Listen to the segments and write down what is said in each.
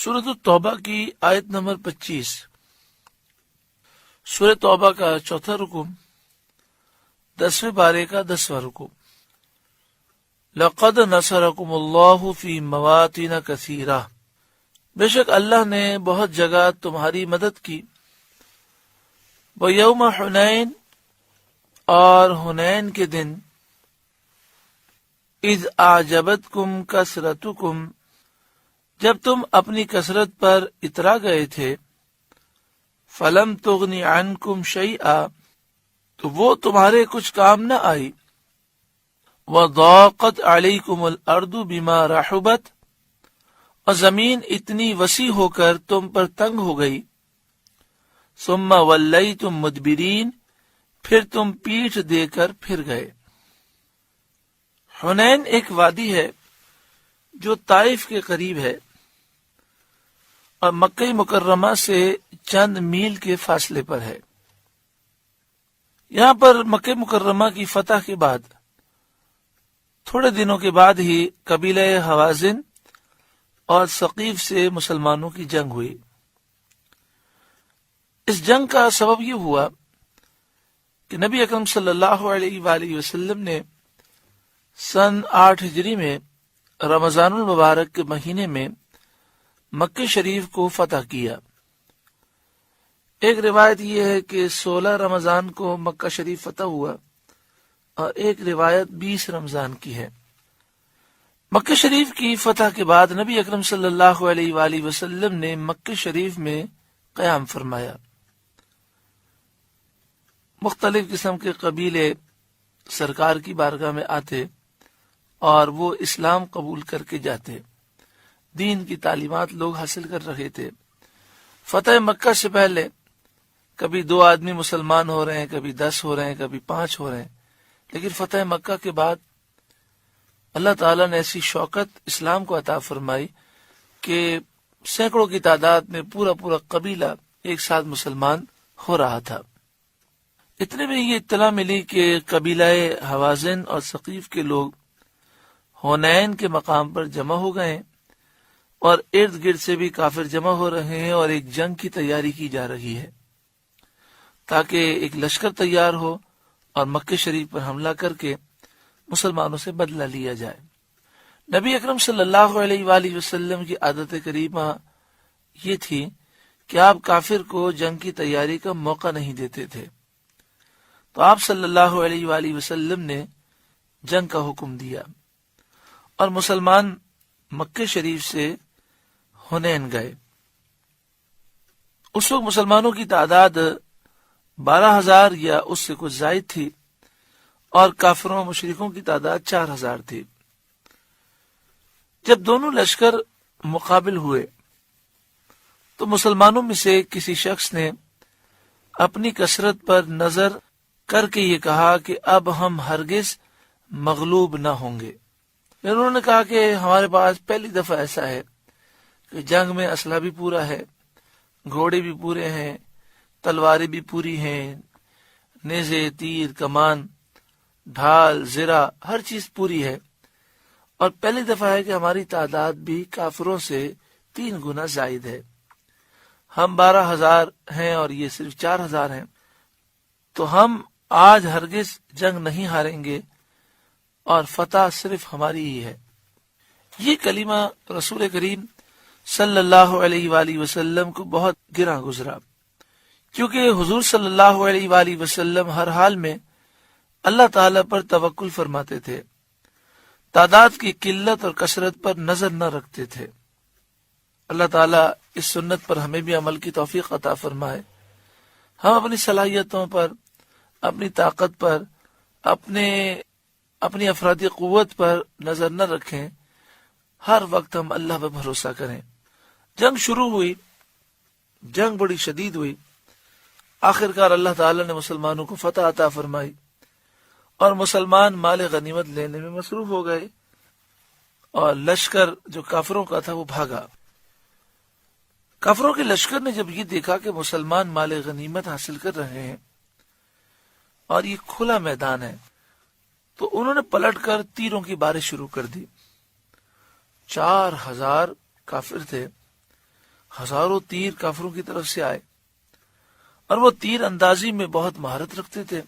سورۃ التوبہ کی آیت نمبر 25۔ سورۃ توبہ کا چوتھا رکو، 10ویں پارے کا 10واں رکو۔ لقد نصرکم اللہ فی مواطن کثیرہ، بے شک اللہ نے بہت جگہ تمہاری مدد کی۔ ویوم حنین، اور حنین کے دن، اذ اعجبتکم کثرتکم، جب تم اپنی کثرت پر اترا گئے تھے، فلم تغنی عنکم شیئا، تو وہ تمہارے کچھ کام نہ آئی، وضاقت علیکم الارض بما رحبت، اور زمین اتنی وسیع ہو کر تم پر تنگ ہو گئی، ثم ولیتم مدبرین، پھر تم پیٹھ دے کر پھر گئے۔ حنین ایک وادی ہے جو طائف کے قریب ہے اور مکہ مکرمہ سے چند میل کے فاصلے پر ہے۔ یہاں پر مکہ مکرمہ کی فتح کے بعد تھوڑے دنوں کے بعد ہی قبیلہ حوازن اور ثقیف سے مسلمانوں کی جنگ ہوئی۔ اس جنگ کا سبب یہ ہوا کہ نبی اکرم صلی اللہ علیہ وآلہ وسلم نے سن 8 ہجری میں رمضان المبارک کے مہینے میں مکہ شریف کو فتح کیا۔ ایک روایت یہ ہے کہ 16 رمضان کو مکہ شریف فتح ہوا، اور ایک روایت 20 رمضان کی ہے۔ مکہ شریف کی فتح کے بعد نبی اکرم صلی اللہ علیہ وآلہ وسلم نے مکہ شریف میں قیام فرمایا۔ مختلف قسم کے قبیلے سرکار کی بارگاہ میں آتے اور وہ اسلام قبول کر کے جاتے، دین کی تعلیمات لوگ حاصل کر رہے تھے۔ فتح مکہ سے پہلے کبھی 2 آدمی مسلمان ہو رہے ہیں، کبھی 10 ہو رہے ہیں، کبھی 5 ہو رہے ہیں، لیکن فتح مکہ کے بعد اللہ تعالیٰ نے ایسی شوکت اسلام کو عطا فرمائی کہ سینکڑوں کی تعداد میں پورا قبیلہ ایک ساتھ مسلمان ہو رہا تھا۔ اتنے میں یہ اطلاع ملی کہ قبیلہ حوازن اور ثقیف کے لوگ حنین کے مقام پر جمع ہو گئے ہیں، اور ارد گرد سے بھی کافر جمع ہو رہے ہیں، اور ایک جنگ کی تیاری کی جا رہی ہے تاکہ ایک لشکر تیار ہو اور مکہ شریف پر حملہ کر کے مسلمانوں سے بدلہ لیا جائے۔ نبی اکرم صلی اللہ علیہ وآلہ وسلم کی عادت کریمہ یہ تھی کہ آپ کافر کو جنگ کی تیاری کا موقع نہیں دیتے تھے، تو آپ صلی اللہ علیہ وآلہ وسلم نے جنگ کا حکم دیا، اور مسلمان مکہ شریف سے حنین گئے۔ اس وقت مسلمانوں کی تعداد 12,000 یا اس سے کچھ زائد تھی، اور کافروں و مشرکوں کی تعداد 4,000 تھی۔ جب دونوں لشکر مقابل ہوئے تو مسلمانوں میں سے کسی شخص نے اپنی کثرت پر نظر کر کے یہ کہا کہ اب ہم ہرگز مغلوب نہ ہوں گے۔ انہوں نے کہا کہ ہمارے پاس پہلی دفعہ ایسا ہے کہ جنگ میں اسلحہ بھی پورا ہے، گھوڑے بھی پورے ہیں، تلواریں بھی پوری ہیں، نیزے، تیر، کمان، ڈھال، زرہ، ہر چیز پوری ہے، اور پہلی دفعہ ہے کہ ہماری تعداد بھی کافروں سے 3 گنا زائد ہے۔ ہم 12,000 ہیں اور یہ صرف 4,000 ہیں، تو ہم آج ہرگز جنگ نہیں ہاریں گے، اور فتح صرف ہماری ہی ہے۔ یہ کلمہ رسول کریم صلی اللہ علیہ وآلہ وسلم کو بہت گراں گزرا، کیونکہ حضور صلی اللہ علیہ وآلہ وسلم ہر حال میں اللہ تعالیٰ پر توکل فرماتے تھے، تعداد کی قلت اور کثرت پر نظر نہ رکھتے تھے۔ اللہ تعالیٰ اس سنت پر ہمیں بھی عمل کی توفیق عطا فرمائے۔ ہم اپنی صلاحیتوں پر، اپنی طاقت پر، اپنی افرادی قوت پر نظر نہ رکھیں، ہر وقت ہم اللہ پر بھروسہ کریں۔ جنگ شروع ہوئی، جنگ بڑی شدید ہوئی، آخرکار اللہ تعالیٰ نے مسلمانوں کو فتح عطا فرمائی، اور مسلمان مال غنیمت لینے میں مصروف ہو گئے، اور لشکر جو کافروں کا تھا وہ بھاگا۔ کافروں کے لشکر نے جب یہ دیکھا کہ مسلمان مال غنیمت حاصل کر رہے ہیں اور یہ کھلا میدان ہے، تو انہوں نے پلٹ کر تیروں کی بارش شروع کر دی۔ 4,000 کافر تھے، ہزاروں تیر کافروں کی طرف سے آئے اور وہ تیر اندازی میں بہت مہارت رکھتے تھے۔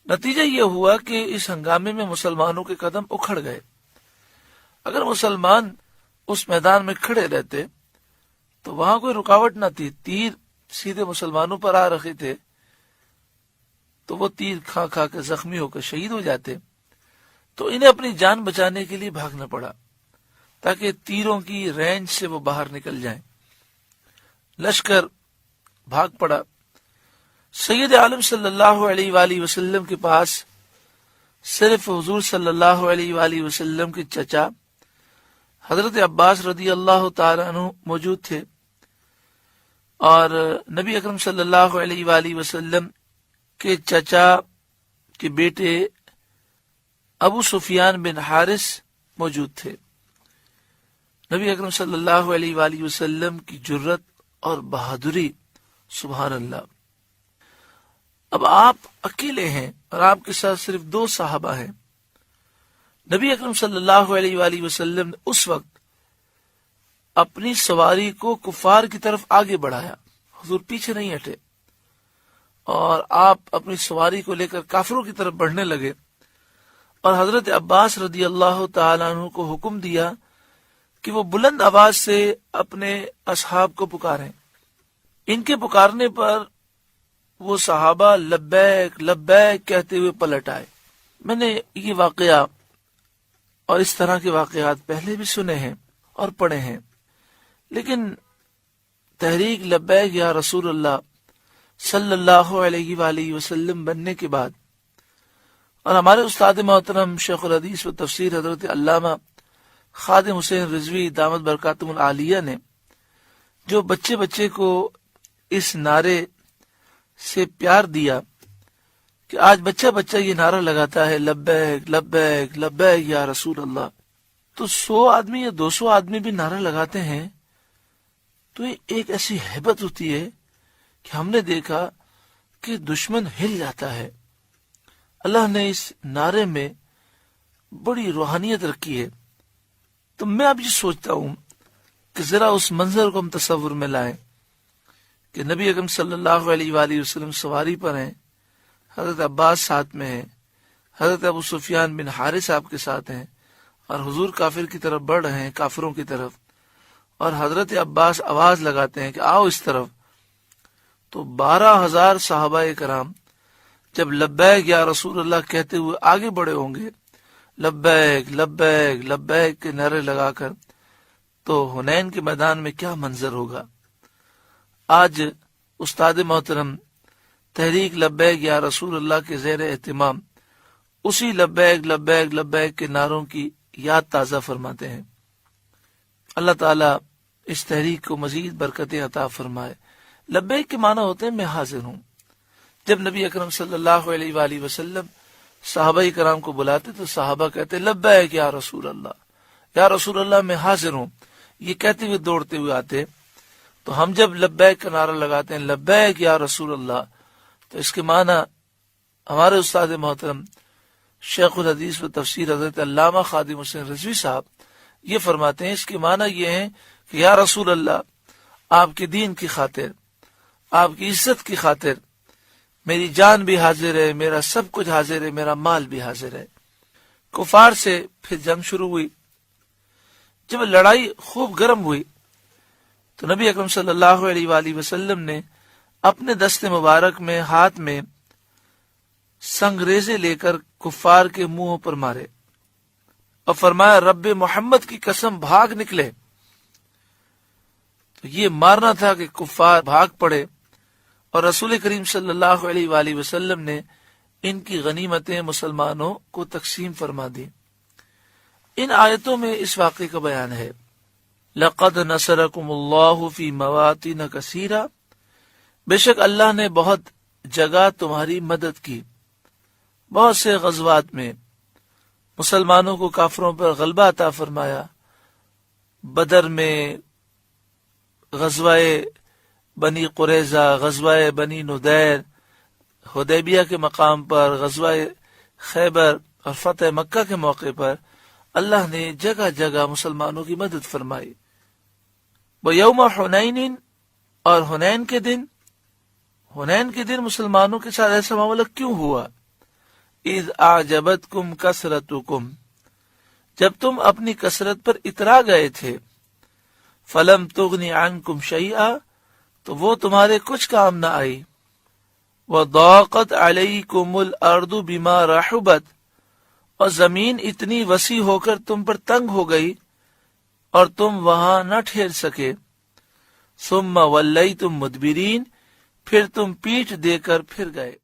نتیجہ یہ ہوا کہ اس ہنگامے میں مسلمانوں کے قدم اکھڑ گئے۔ اگر مسلمان اس میدان میں کھڑے رہتے تو وہاں کوئی رکاوٹ نہ تھی، تیر سیدھے مسلمانوں پر آ رہے تھے تو وہ تیر کھا کھا کے زخمی ہو کر شہید ہو جاتے، تو انہیں اپنی جان بچانے کے لیے بھاگنا پڑا تاکہ تیروں کی رینج سے وہ باہر نکل جائیں۔ لشکر بھاگ پڑا۔ سید عالم صلی اللہ علیہ وآلہ وسلم کے پاس صرف حضور صلی اللہ علیہ وآلہ وسلم کے چچا حضرت عباس رضی اللہ تعالیٰ عنہ موجود تھے، اور نبی اکرم صلی اللہ علیہ وآلہ وسلم کے چچا کے بیٹے ابو سفیان بن حارث موجود تھے۔ نبی اکرم صلی اللہ علیہ وآلہ وسلم کی جرت اور بہادری، سبحان اللہ۔ اب آپ اکیلے ہیں اور آپ کے ساتھ صرف 2 صحابہ ہیں۔ نبی اکرم صلی اللہ علیہ وآلہ وسلم نے اس وقت اپنی سواری کو کفار کی طرف آگے بڑھایا، حضور پیچھے نہیں ہٹے، اور آپ اپنی سواری کو لے کر کافروں کی طرف بڑھنے لگے، اور حضرت عباس رضی اللہ تعالیٰ عنہ کو حکم دیا کہ وہ بلند آواز سے اپنے اصحاب کو پکاریں۔ ان کے پکارنے پر وہ صحابہ لبیک لبیک کہتے ہوئے پلٹ آئے۔ میں نے یہ واقعہ اور اس طرح کے واقعات پہلے بھی سنے ہیں اور پڑھے ہیں، لیکن تحریک لبیک یا رسول اللہ صلی اللہ علیہ وآلہ وسلم بننے کے بعد، اور ہمارے استاد محترم شیخ الحدیث و تفسیر حضرت علامہ خادم حسین رضوی دامت برکاتہم العالیہ نے جو بچے بچے کو اس نعرے سے پیار دیا کہ آج بچہ بچہ یہ نعرہ لگاتا ہے لبیک لبیک لبیک یا رسول اللہ، تو 100 آدمی یا 200 آدمی بھی نعرہ لگاتے ہیں تو یہ ایک ایسی ہیبت ہوتی ہے کہ ہم نے دیکھا کہ دشمن ہل جاتا ہے۔ اللہ نے اس نعرے میں بڑی روحانیت رکھی ہے۔ تو میں اب یہ سوچتا ہوں کہ ذرا اس منظر کو ہم تصور میں لائیں کہ نبی اکرم صلی اللہ علیہ وآلہ وسلم سواری پر ہیں، حضرت عباس ساتھ میں ہیں، حضرت ابو سفیان بن حارث آپ کے ساتھ ہیں، اور حضور کافر کی طرف بڑھ رہے ہیں، کافروں کی طرف، اور حضرت عباس آواز لگاتے ہیں کہ آؤ اس طرف، تو 12,000 صحابہ کرام جب لبیک یا رسول اللہ کہتے ہوئے آگے بڑھے ہوں گے، لبیک لبیک لبیک کے نعرے لگا کر، تو حنین کے میدان میں کیا منظر ہوگا۔ آج استاد محترم تحریک لبیک یا رسول اللہ کے زیر اہتمام اسی لبیک لبیک لبیک کے نعروں کی یاد تازہ فرماتے ہیں۔ اللہ تعالیٰ اس تحریک کو مزید برکتیں عطا فرمائے۔ لبیک کے معنی ہوتے ہیں میں حاضر ہوں۔ جب نبی اکرم صلی اللہ علیہ وآلہ وسلم صحابہ کرام کو بلاتے تو صحابہ کہتے لبیک یا رسول اللہ، یا رسول اللہ میں حاضر ہوں، یہ کہتے ہوئے دوڑتے ہوئے آتے۔ تو ہم جب لبیک کا نعرہ لگاتے ہیں لبیک یا رسول اللہ، تو اس کے معنی ہمارے استاد محترم شیخ الحدیث و تفسیر حضرت علامہ خادم حسین رضوی صاحب یہ فرماتے ہیں، اس کے معنی یہ ہیں کہ یا رسول اللہ، آپ کے دین کی خاطر، آپ کی عزت کی خاطر میری جان بھی حاضر ہے، میرا سب کچھ حاضر ہے، میرا مال بھی حاضر ہے۔ کفار سے پھر جنگ شروع ہوئی۔ جب لڑائی خوب گرم ہوئی تو نبی اکرم صلی اللہ علیہ وآلہ وسلم نے اپنے دست مبارک میں ہاتھ میں سنگریزے لے کر کفار کے منہوں پر مارے اور فرمایا رب محمد کی قسم بھاگ نکلے۔ تو یہ مارنا تھا کہ کفار بھاگ پڑے، اور رسول کریم صلی اللہ علیہ وآلہ وسلم نے ان کی غنیمتیں مسلمانوں کو تقسیم فرما دی۔ ان آیتوں میں اس واقعے کا بیان ہے، لقد نصرکم اللہ فی مواطن کثیرہ، بے شک اللہ نے بہت جگہ تمہاری مدد کی، بہت سے غزوات میں مسلمانوں کو کافروں پر غلبہ عطا فرمایا۔ بدر میں، غزوہ بنی قریظہ، غزوہ بنی ندیر، حدیبیہ کے مقام پر، غزوہ خیبر اور فتح مکہ کے موقع پر اللہ نے جگہ جگہ مسلمانوں کی مدد فرمائی۔ وَيَوْمَ حُنَيْنٍ، اور حنین کے دن مسلمانوں کے ساتھ ایسا معاملہ کیوں ہوا؟ اِذْ أَعْجَبَتْكُمْ كَثْرَتُكُمْ، جب تم اپنی کثرت پر اترا گئے تھے، فَلَمْ تُغْنِ عَنْكُمْ شَيْئًا، تو وہ تمہارے کچھ کام نہ آئی، وَضَاقَتْ عَلَيْكُمُ الْأَرْضُ بِمَا رَحُبَتْ، اور زمین اتنی وسیع ہو کر تم پر تنگ ہو گئی اور تم وہاں نہ ٹھہر سکے، ثُمَّ وَلَّيْتُمْ مُدْبِرِينَ، پھر تم پیٹھ دے کر پھر گئے۔